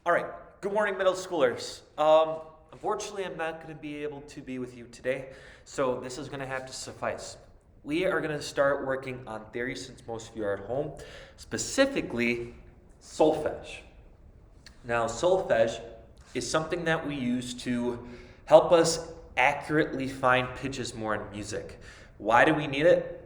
All right, good morning, middle schoolers. Unfortunately, I'm not going to be able to be with you today, so this is going to have to suffice. We are going to start working on theory since most of you are at home, specifically solfege. Now, solfege is something that we use to help us accurately find pitches more in music. Why do we need it?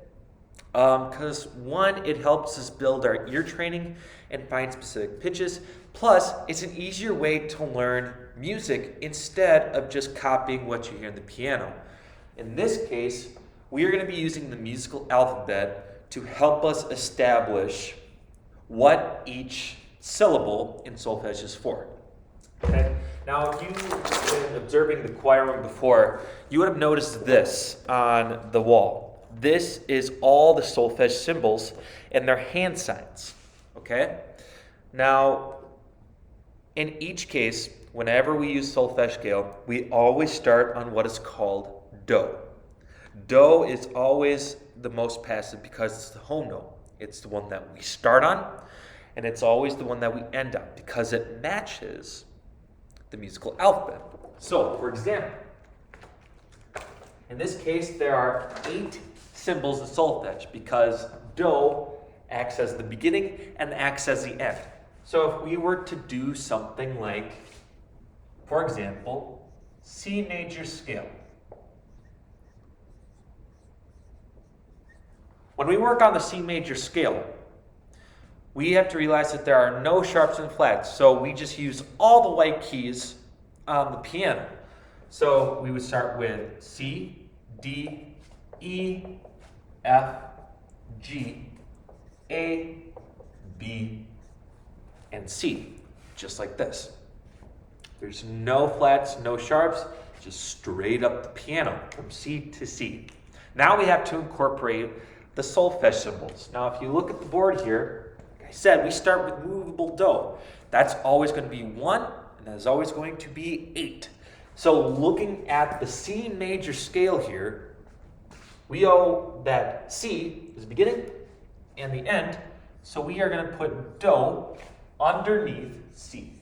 Because one, it helps us build our ear training and find specific pitches. Plus, it's an easier way to learn music instead of just copying what you hear in the piano. In this case, we are going to be using the musical alphabet to help us establish what each syllable in solfege is for. Okay. Now, if you've been observing the choir room before, you would have noticed this on the wall. This is all the solfege symbols and their hand signs, okay? Now, in each case, whenever we use solfege scale, we always start on what is called do. Do is always the most passive because it's the home note. It's the one that we start on, and it's always the one that we end on because it matches the musical alphabet. So, for example, in this case, there are 8 symbols in solfege because do acts as the beginning and acts as the end. So if we were to do something like, for example, C major scale. When we work on the C major scale, we have to realize that there are no sharps and flats, so we just use all the white keys on the piano. So we would start with C, D, E, F, G, A, B, and C, just like this. There's no flats, no sharps, just straight up the piano from C to C. Now we have to incorporate the solfege symbols. Now if you look at the board here, like I said, we start with movable do. That's always going to be 1, and that is always going to be 8. So looking at the C major scale here, we owe that C is the beginning and the end, so we are going to put do underneath C.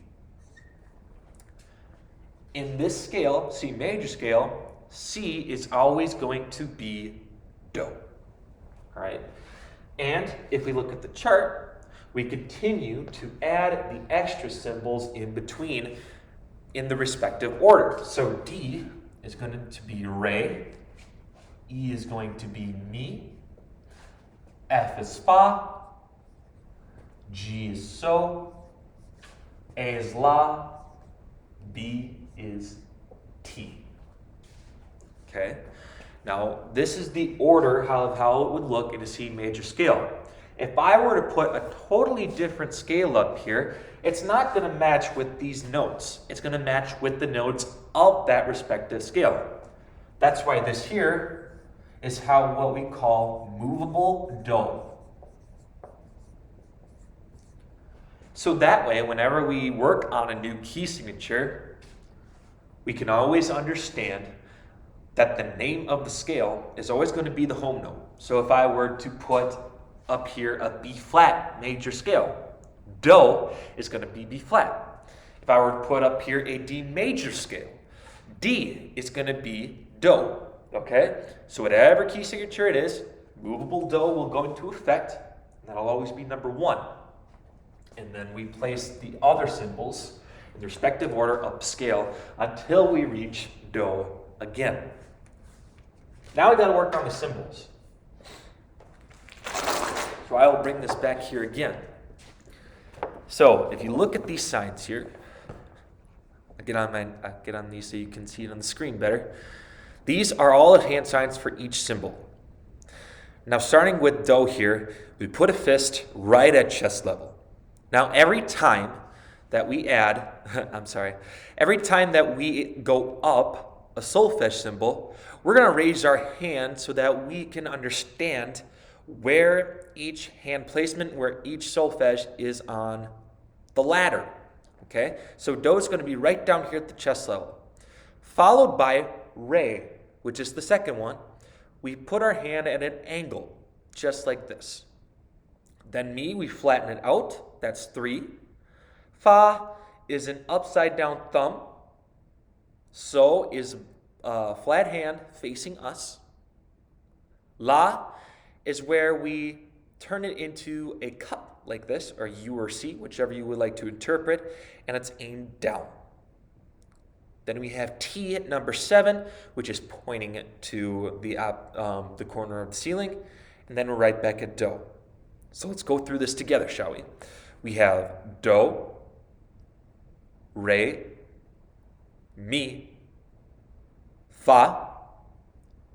In this scale, C major scale, C is always going to be do. All right? And if we look at the chart, we continue to add the extra symbols in between in the respective order. So D is going to be re, E is going to be mi, F is fa, G is so, A is la, B is T. Okay? Now, this is the order of how it would look in a C major scale. If I were to put a totally different scale up here, it's not going to match with these notes. It's going to match with the notes of that respective scale. That's why this here is what we call movable do. So that way, whenever we work on a new key signature, we can always understand that the name of the scale is always going to be the home note. So if I were to put up here a B flat major scale, do is going to be B flat. If I were to put up here a D major scale, D is going to be do. Okay? So whatever key signature it is, movable do will go into effect. And that'll always be number 1. And then we place the other symbols in the respective order upscale until we reach do again. Now we got to work on the symbols. So I will bring this back here again. So if you look at these signs here, I get on these so you can see it on the screen better. These are all the hand signs for each symbol. Now starting with do here, we put a fist right at chest level. Now every time that we add, every time that we go up a solfege symbol, we're going to raise our hand so that we can understand where each hand placement, where each solfege is on the ladder. Okay? So do is going to be right down here at the chest level. Followed by re, which is the second one. We put our hand at an angle, just like this. Then mi, we flatten it out. That's 3. Fa is an upside down thumb. So is a flat hand facing us. La is where we turn it into a cup like this, or U or C, whichever you would like to interpret, and it's aimed down. Then we have T at number 7, which is pointing it to the corner of the ceiling, and then we're right back at Do. So let's go through this together, shall we? We have Do, Re, Mi, Fa,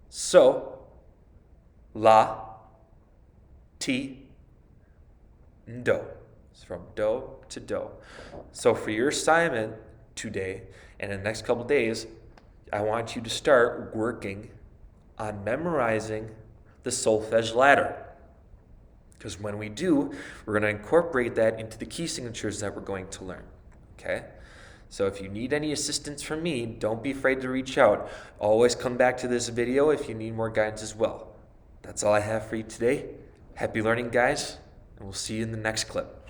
So, La, Ti, and Do. It's from Do to Do. So for your assignment today and in the next couple days, I want you to start working on memorizing the solfege ladder. Because when we do, we're going to incorporate that into the key signatures that we're going to learn. Okay? So if you need any assistance from me, don't be afraid to reach out. Always come back to this video if you need more guidance as well. That's all I have for you today. Happy learning, guys, and we'll see you in the next clip.